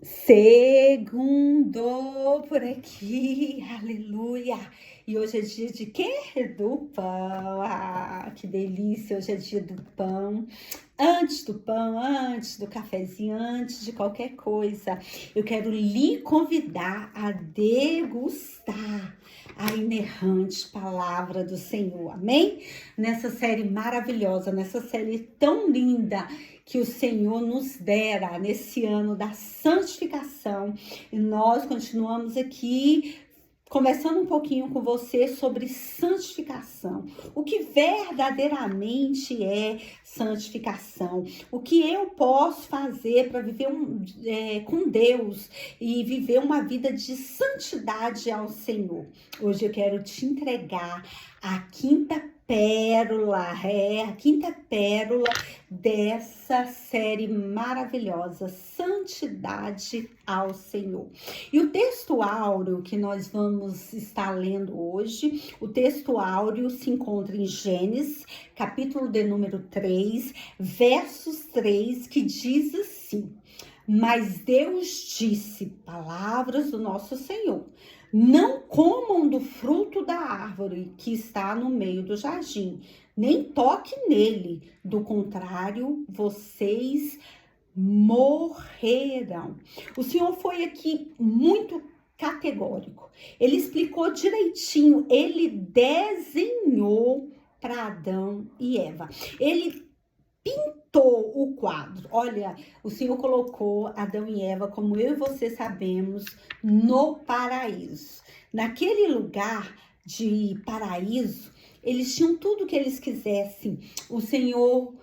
Segundou por aqui, aleluia! E hoje é dia de quê? Do pão. Ah, que delícia! Hoje é dia do pão. Antes do pão, antes do cafezinho, antes de qualquer coisa, eu quero lhe convidar a degustar a inerrante palavra do Senhor, amém? Nessa série maravilhosa, nessa série tão linda que o Senhor nos dera nesse ano da santificação. E nós continuamos aqui conversando um pouquinho com você sobre santificação. O que verdadeiramente é santificação? O que eu posso fazer para viver com Deus e viver uma vida de santidade ao Senhor? Hoje eu quero te entregar a quinta pérola, a quinta pérola dessa série maravilhosa, Santidade ao Senhor. E o texto áureo que nós vamos estar lendo hoje, o texto áureo se encontra em Gênesis, capítulo de número 3, versos 3, que diz assim: Mas Deus disse, palavras do nosso Senhor, não comam do fruto da árvore que está no meio do jardim, nem toque nele, do contrário, vocês morrerão. O Senhor foi aqui muito categórico. Ele explicou direitinho, ele desenhou para Adão e Eva. Ele pintou o quadro. Olha, o Senhor colocou Adão e Eva, como eu e você sabemos, no paraíso. Naquele lugar de paraíso, eles tinham tudo que eles quisessem. O Senhor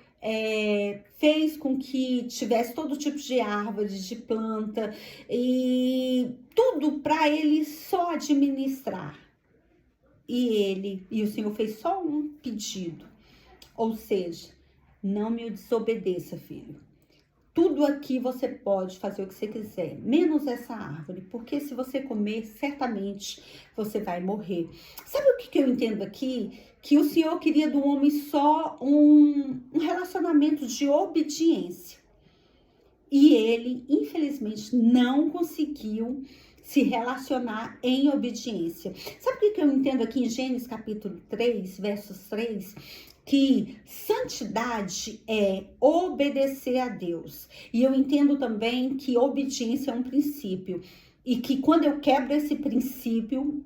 fez com que tivesse todo tipo de árvores, de planta e tudo para eles só administrar. E o Senhor fez só um pedido, ou seja, não me desobedeça, filho. Tudo aqui você pode fazer o que você quiser, menos essa árvore, porque se você comer, certamente você vai morrer. Sabe o que eu entendo aqui? Que o Senhor queria do homem só um relacionamento de obediência. E ele, infelizmente, não conseguiu se relacionar em obediência. Sabe o que eu entendo aqui em Gênesis capítulo 3, versos 3? Que santidade é obedecer a Deus. E eu entendo também que obediência é um princípio. E que quando eu quebro esse princípio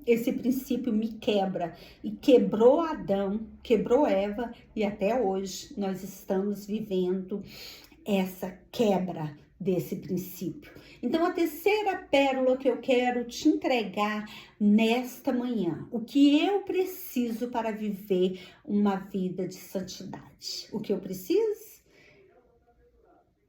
me quebra. E quebrou Adão, quebrou Eva, e até hoje nós estamos vivendo essa quebra desse princípio. Então, a terceira pérola que eu quero te entregar nesta manhã, o que eu preciso para viver uma vida de santidade. O que eu preciso?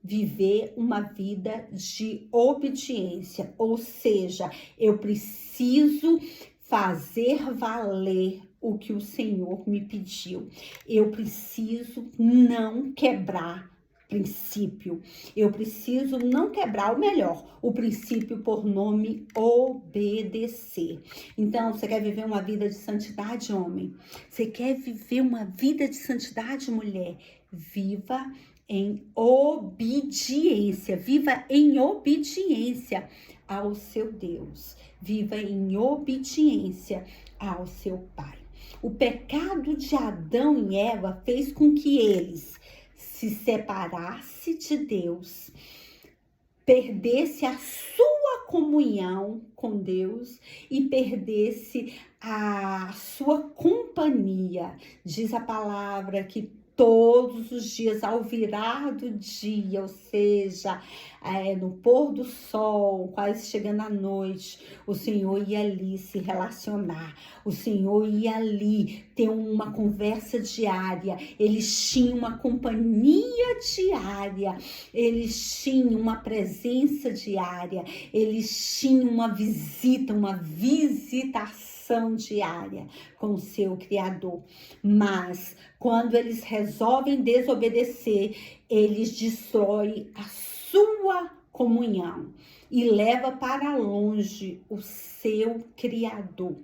Viver uma vida de obediência, ou seja, eu preciso fazer valer o que o Senhor me pediu. Eu preciso não quebrar princípio. Eu preciso não quebrar, o melhor, o princípio por nome obedecer. Então, você quer viver uma vida de santidade, homem? Você quer viver uma vida de santidade, mulher? Viva em obediência. Viva em obediência ao seu Deus. Viva em obediência ao seu Pai. O pecado de Adão e Eva fez com que eles se separasse de Deus, perdesse a sua comunhão com Deus e perdesse a sua companhia. Diz a palavra que todos os dias, ao virar do dia, ou seja, no pôr do sol, quase chegando à noite, o Senhor ia ali se relacionar, o Senhor ia ali ter uma conversa diária, eles tinham uma companhia diária, eles tinham uma presença diária, eles tinham uma visita, uma visitação diária com o seu Criador. Mas quando eles resolvem desobedecer, eles destroem a sua comunhão e leva para longe o seu Criador.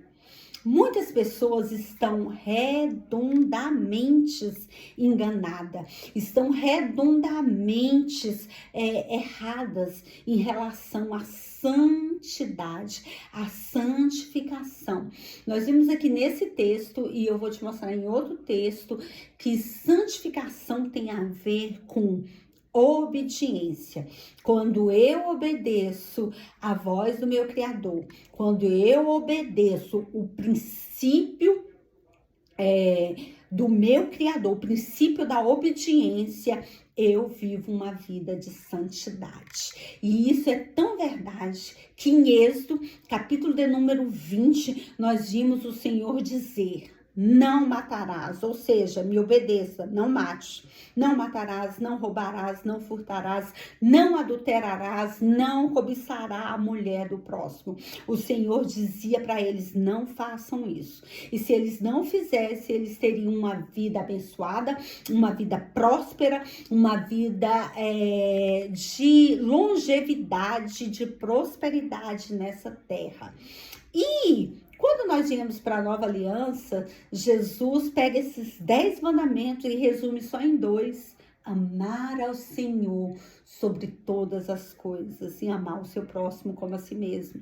Muitas pessoas estão redondamente enganadas, estão redondamente erradas em relação à santidade, à santificação. Nós vimos aqui nesse texto, e eu vou te mostrar em outro texto, que santificação tem a ver com obediência. Quando eu obedeço a voz do meu Criador, quando eu obedeço o princípio do meu Criador, o princípio da obediência, eu vivo uma vida de santidade. E isso é tão verdade que em Êxodo, capítulo de número 20, nós vimos o Senhor dizer: não matarás, ou seja, me obedeça, não mate, não matarás, não roubarás, não furtarás, não adulterarás, não cobiçará a mulher do próximo. O Senhor dizia para eles: não façam isso. E se eles não fizessem, eles teriam uma vida abençoada, uma vida próspera, uma vida de longevidade, de prosperidade nessa terra. E quando nós viemos para a nova aliança, Jesus pega esses 10 mandamentos e resume só em 2. Amar ao Senhor sobre todas as coisas e amar o seu próximo como a si mesmo.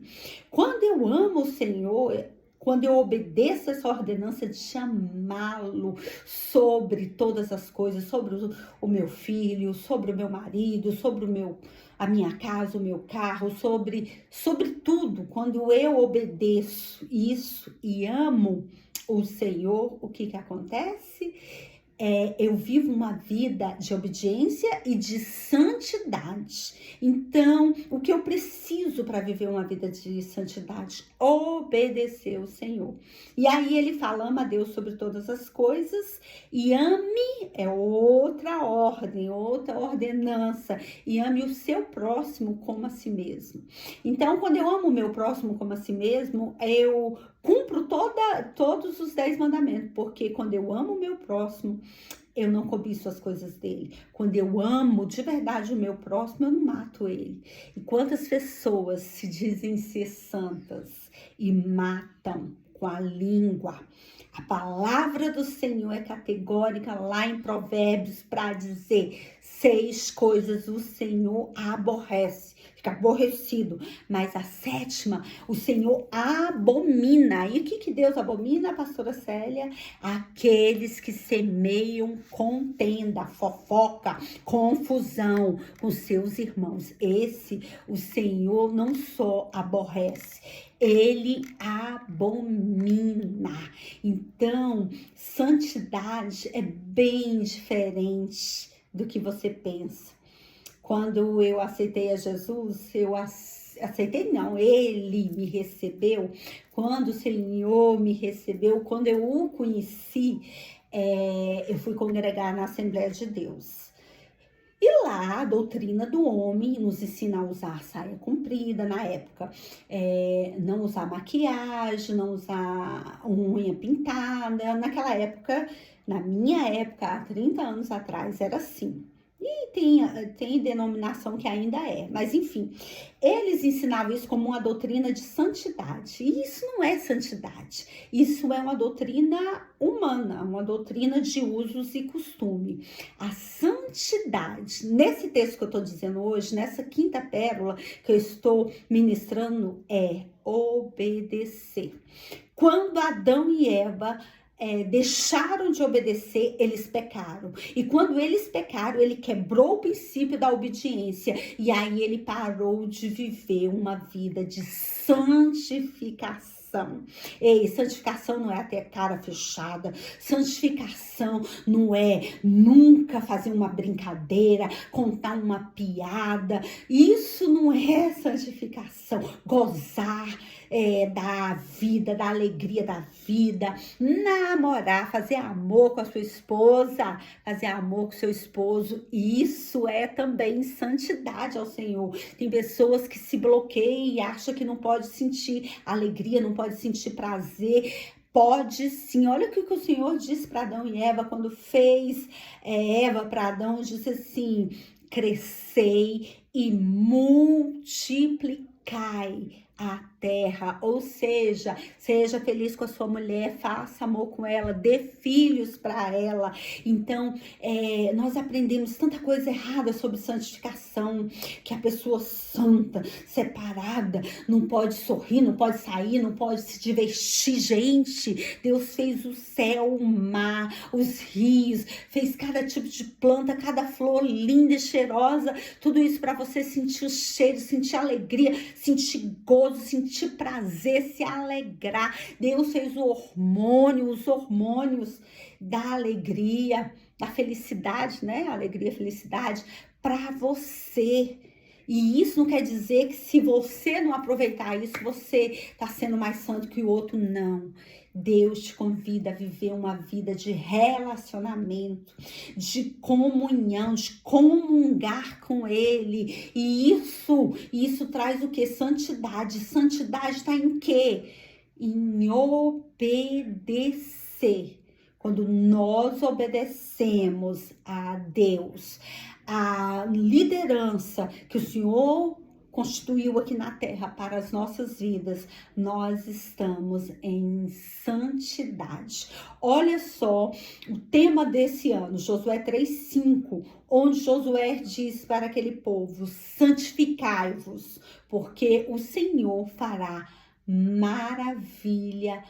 Quando eu amo o Senhor, quando eu obedeço essa ordenança de amá-lo sobre todas as coisas, sobre o meu filho, sobre o meu marido, sobre a minha casa, o meu carro, sobre tudo, quando eu obedeço isso e amo o Senhor, o que acontece? Eu vivo uma vida de obediência e de santidade. Então, o que eu preciso para viver uma vida de santidade? Obedecer o Senhor. E aí ele fala: ama a Deus sobre todas as coisas, e ame, é outra ordem, outra ordenança, e ame o seu próximo como a si mesmo. Então, quando eu amo o meu próximo como a si mesmo, eu cumpro todos os 10 mandamentos, porque quando eu amo o meu próximo, eu não cobiço as coisas dele. Quando eu amo de verdade o meu próximo, eu não mato ele. E quantas pessoas se dizem ser santas e matam com a língua? A palavra do Senhor é categórica lá em Provérbios para dizer: 6 coisas o Senhor aborrece, fica aborrecido, mas a 7ª o Senhor abomina. E o que Deus abomina, pastora Célia? Aqueles que semeiam contenda, fofoca, confusão com seus irmãos. Esse o Senhor não só aborrece, ele abomina. Então, santidade é bem diferente do que você pensa. Quando eu aceitei a Jesus, ele me recebeu. Quando o Senhor me recebeu, quando eu o conheci, eu fui congregar na Assembleia de Deus. E lá, a doutrina do homem nos ensina a usar saia comprida na época, não usar maquiagem, não usar unha pintada. Naquela época, na minha época, há 30 anos atrás, era assim. E tem denominação que ainda é, mas enfim, eles ensinavam isso como uma doutrina de santidade. E isso não é santidade, isso é uma doutrina humana, uma doutrina de usos e costume. A santidade, nesse texto que eu estou dizendo hoje, nessa 5ª pérola que eu estou ministrando, é obedecer. Quando Adão e Eva deixaram de obedecer, eles pecaram. E quando eles pecaram, ele quebrou o princípio da obediência. E aí ele parou de viver uma vida de santificação. Ei, santificação não é ter cara fechada. Santificação não é nunca fazer uma brincadeira, contar uma piada. Isso não é santificação. Gozar da vida, da alegria da vida, namorar, fazer amor com a sua esposa, fazer amor com seu esposo, isso é também santidade ao Senhor. Tem pessoas que se bloqueiam e acham que não pode sentir alegria, não pode sentir prazer. Pode sim. Olha o que o Senhor disse para Adão e Eva quando fez Eva para Adão, disse assim: crescei e multiplicai a terra. Ou seja, seja feliz com a sua mulher, faça amor com ela, dê filhos para ela. Então, nós aprendemos tanta coisa errada sobre santificação, que a pessoa santa, separada, não pode sorrir, não pode sair, não pode se divertir. Gente, Deus fez o céu, o mar, os rios, fez cada tipo de planta, cada flor linda e cheirosa, tudo isso para você sentir o cheiro, sentir alegria, sentir gozo, sentir prazer, se alegrar. Deus fez os hormônios da alegria, da felicidade, né? Alegria, felicidade para você. E isso não quer dizer que se você não aproveitar isso, você está sendo mais santo que o outro, não. Deus te convida a viver uma vida de relacionamento, de comunhão, de comungar com Ele. E isso traz o quê? Santidade. Santidade está em quê? Em obedecer. Quando nós obedecemos a Deus, a liderança que o Senhor constituiu aqui na terra para as nossas vidas, nós estamos em santidade. Olha só o tema desse ano, Josué 3:5, onde Josué diz para aquele povo: santificai-vos, porque o Senhor fará maravilha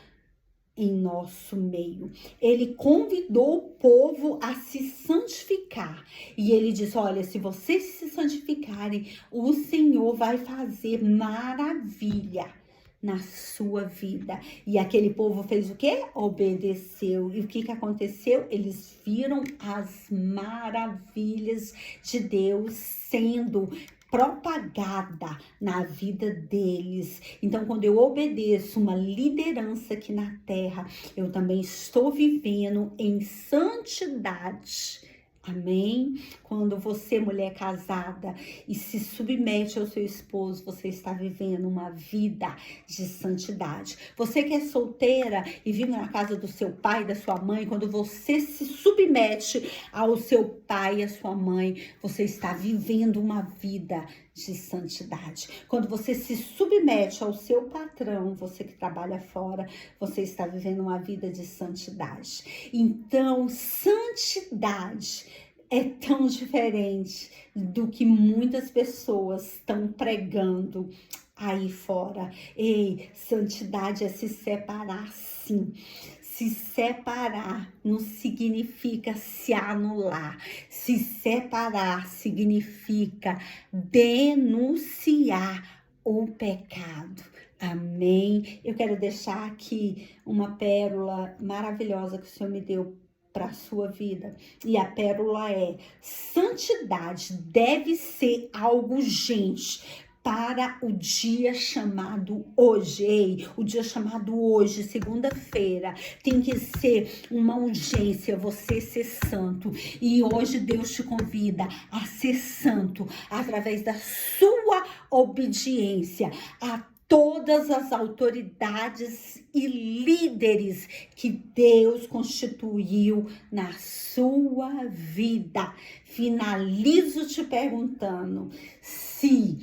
em nosso meio. Ele convidou o povo a se santificar. E ele diz: olha, se vocês se santificarem, o Senhor vai fazer maravilha na sua vida. E aquele povo fez o quê? Obedeceu. E o que aconteceu? Eles viram as maravilhas de Deus sendo propagada na vida deles. Então, quando eu obedeço uma liderança aqui na terra, eu também estou vivendo em santidade. Amém? Quando você, mulher casada, e se submete ao seu esposo, você está vivendo uma vida de santidade. Você que é solteira e vive na casa do seu pai, da sua mãe, quando você se submete ao seu pai e à sua mãe, você está vivendo uma vida de santidade. Quando você se submete ao seu patrão, você que trabalha fora, você está vivendo uma vida de santidade. Então, santidade é tão diferente do que muitas pessoas estão pregando aí fora. Ei, santidade é se separar, sim. Se separar não significa se anular. Se separar significa denunciar o pecado. Amém? Eu quero deixar aqui uma pérola maravilhosa que o Senhor me deu para a sua vida. E a pérola é: santidade deve ser algo urgente para o dia chamado hoje. Ei, o dia chamado hoje, segunda-feira, tem que ser uma urgência, você ser santo. E hoje Deus te convida a ser santo através da sua obediência a todas as autoridades e líderes que Deus constituiu na sua vida. Finalizo te perguntando: se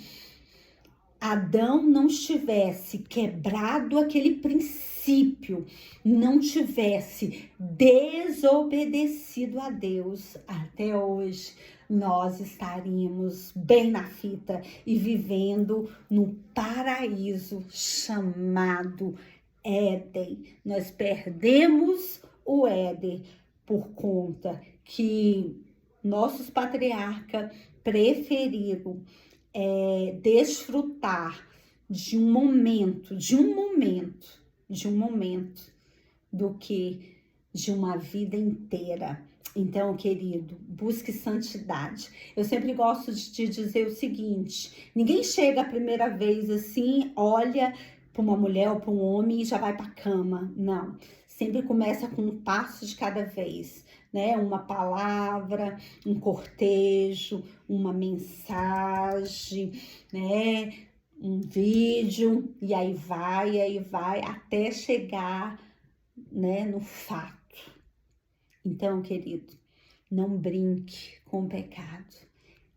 Adão não tivesse quebrado aquele princípio, não tivesse desobedecido a Deus, até hoje nós estaríamos bem na fita e vivendo no paraíso chamado Éden. Nós perdemos o Éden por conta que nossos patriarcas preferiram desfrutar de um momento do que de uma vida inteira. Então, querido, busque santidade. Eu sempre gosto de te dizer o seguinte: ninguém chega a primeira vez assim, olha para uma mulher ou para um homem e já vai para a cama. Não. Sempre começa com um passo de cada vez, né? Uma palavra, um cortejo, uma mensagem, né? Um vídeo, e aí vai, até chegar, né, no fato. Então, querido, não brinque com o pecado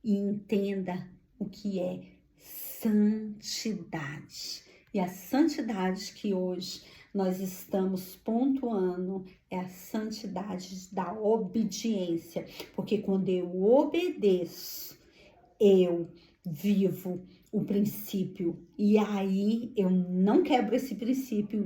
e entenda o que é santidade. E a santidade que hoje nós estamos pontuando é a santidade da obediência. Porque quando eu obedeço, eu vivo o princípio. E aí eu não quebro esse princípio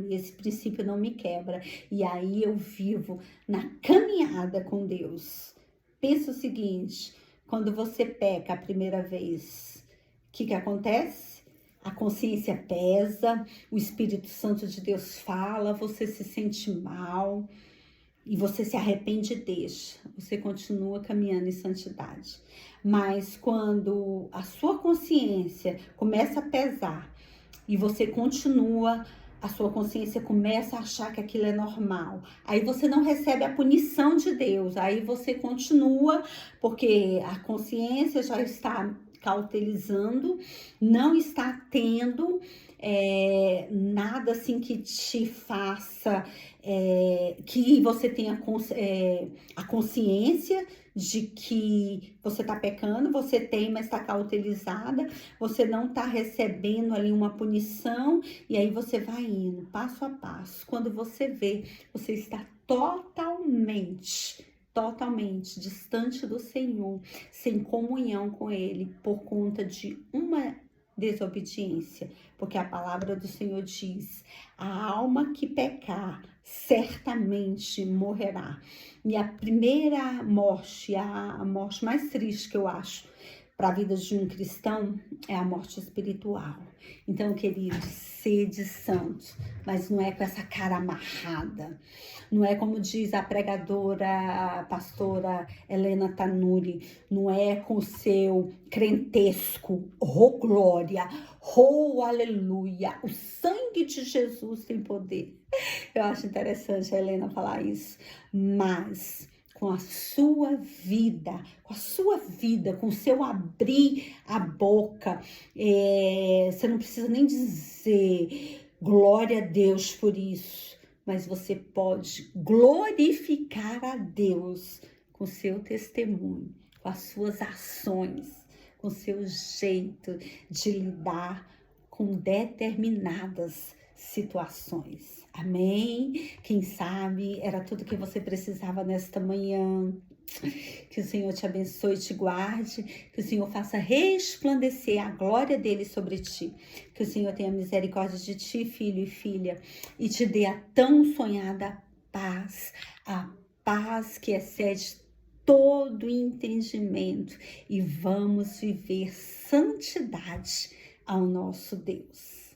não me quebra. E aí eu vivo na caminhada com Deus. Pensa o seguinte, quando você peca a primeira vez, o que acontece? A consciência pesa, o Espírito Santo de Deus fala, você se sente mal e você se arrepende e deixa. Você continua caminhando em santidade. Mas quando a sua consciência começa a pesar e você continua, a sua consciência começa a achar que aquilo é normal. Aí você não recebe a punição de Deus. Aí você continua, porque a consciência já está cautelizando, não está tendo nada assim que te faça, que você tenha a consciência de que você está pecando, você tem, mas está cautelizada, você não está recebendo ali uma punição, e aí você vai indo passo a passo. Quando você vê, você está totalmente distante do Senhor, sem comunhão com Ele, por conta de uma desobediência, porque a palavra do Senhor diz: a alma que pecar certamente morrerá. E a primeira morte, a morte mais triste que eu acho para a vida de um cristão é a morte espiritual. Então, queridos, sede santos, mas não é com essa cara amarrada. Não é como diz a pregadora, a pastora Helena Tanuri, não é com o seu crentesco, oh glória, oh aleluia, o sangue de Jesus tem poder. Eu acho interessante a Helena falar isso, mas com a sua vida, com o seu abrir a boca, você não precisa nem dizer glória a Deus por isso, mas você pode glorificar a Deus com o seu testemunho, com as suas ações, com o seu jeito de lidar com determinadas situações. Amém? Quem sabe era tudo que você precisava nesta manhã. Que o Senhor te abençoe e te guarde, que o Senhor faça resplandecer a glória dele sobre ti, que o Senhor tenha misericórdia de ti, filho e filha, e te dê a tão sonhada paz, a paz que excede todo entendimento, e vamos viver santidade ao nosso Deus.